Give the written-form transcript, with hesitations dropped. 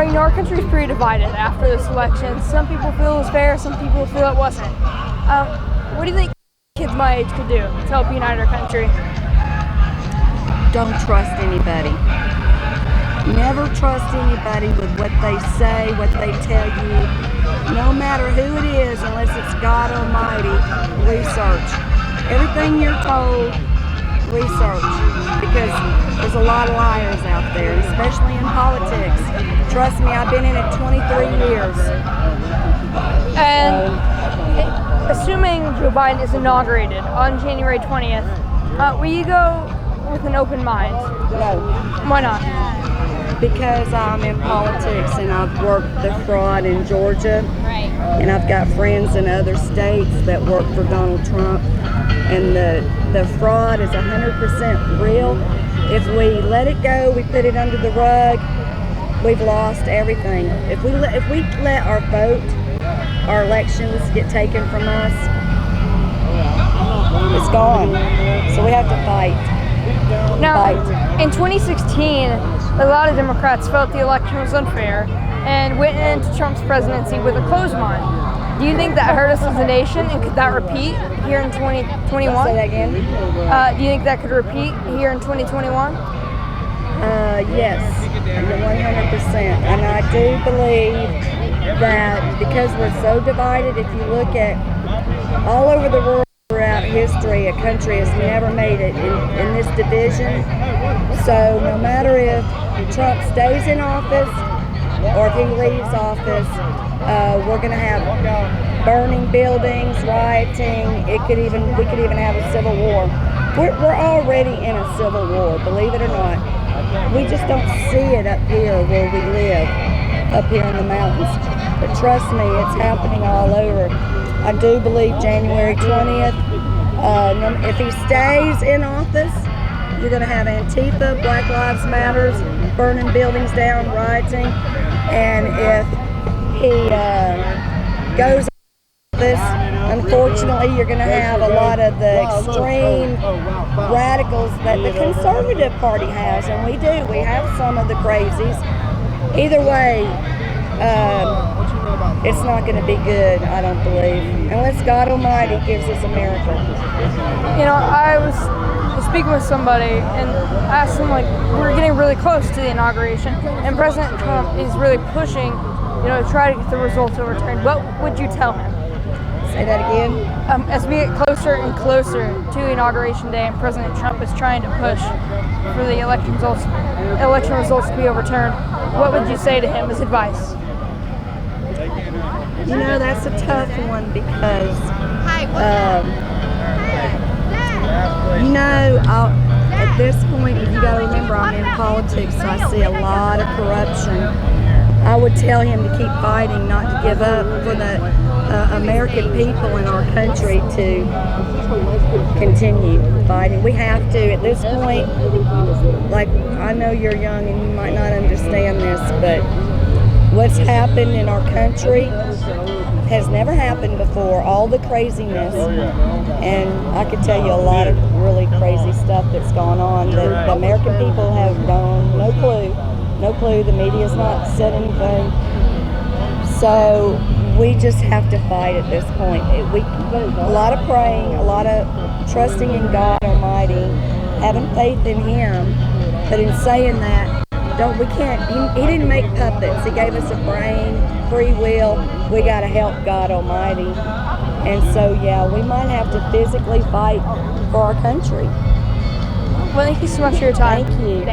our country's pretty divided after this election. Some people feel it was fair, some people feel it wasn't. What do you think kids my age could do to help unite our country? Don't trust anybody. Never trust anybody with what they say, what they tell you. No matter who it is, unless it's God Almighty, research. Everything you're told, research. Because there's a lot of liars out there, especially in politics. Trust me, I've been in it 23 years. And assuming Joe Biden is inaugurated on January 20th, will you go with an open mind? No. Why not? Because I'm in politics and I've worked the fraud in Georgia. Right. And I've got friends in other states that work for Donald Trump. And the fraud is 100% real. If we let it go, we put it under the rug, we've lost everything. If we let our vote, our elections get taken from us, it's gone. So we have to fight. Now, in 2016, a lot of Democrats felt the election was unfair and went into Trump's presidency with a closed mind. Do you think that hurt us as a nation, and could that repeat here in 2021? Say that again? Do you think that could repeat here in 2021? Yes, 100%. And I do believe that because we're so divided, if you look at all over the world throughout history, a country has never made it in this division. So no matter if Trump stays in office or if he leaves office, we're going to have burning buildings, rioting. We could even have a civil war. We're already in a civil war, believe it or not. We just don't see it up here where we live, up here in the mountains. But trust me, it's happening all over. I do believe January 20th, if he stays in office, you're going to have Antifa, Black Lives Matters, burning buildings down, rioting. And if he goes this, unfortunately, you're going to have a lot of the extreme radicals that the conservative party has, and we do. We have some of the crazies. Either way, it's not going to be good, I don't believe, unless God Almighty gives us a miracle. You know, I was speaking with somebody and asked them, like, we're getting really close to the inauguration, and President Trump is really pushing, to try to get the results overturned. What would you tell him? Say that again? As we get closer and closer to Inauguration Day and President Trump is trying to push for the election results to be overturned, what would you say to him as advice? That's a tough one because, at this point, you got to remember I'm in politics, so I see a lot of corruption. I would tell him to keep fighting, not to give up, for the American people in our country to continue fighting. We have to. At this point, like, I know you're young and you might not understand this, but what's happened in our country has never happened before. All the craziness, and I could tell you a lot of really crazy stuff that's gone on that the American people have no clue. No clue. The media's not said anything. So we just have to fight at this point. A lot of praying, a lot of trusting in God Almighty, having faith in Him. But in saying that, He didn't make puppets. He gave us a brain, free will. We got to help God Almighty. And so, we might have to physically fight for our country. Well, thank you so much for your time. Thank you.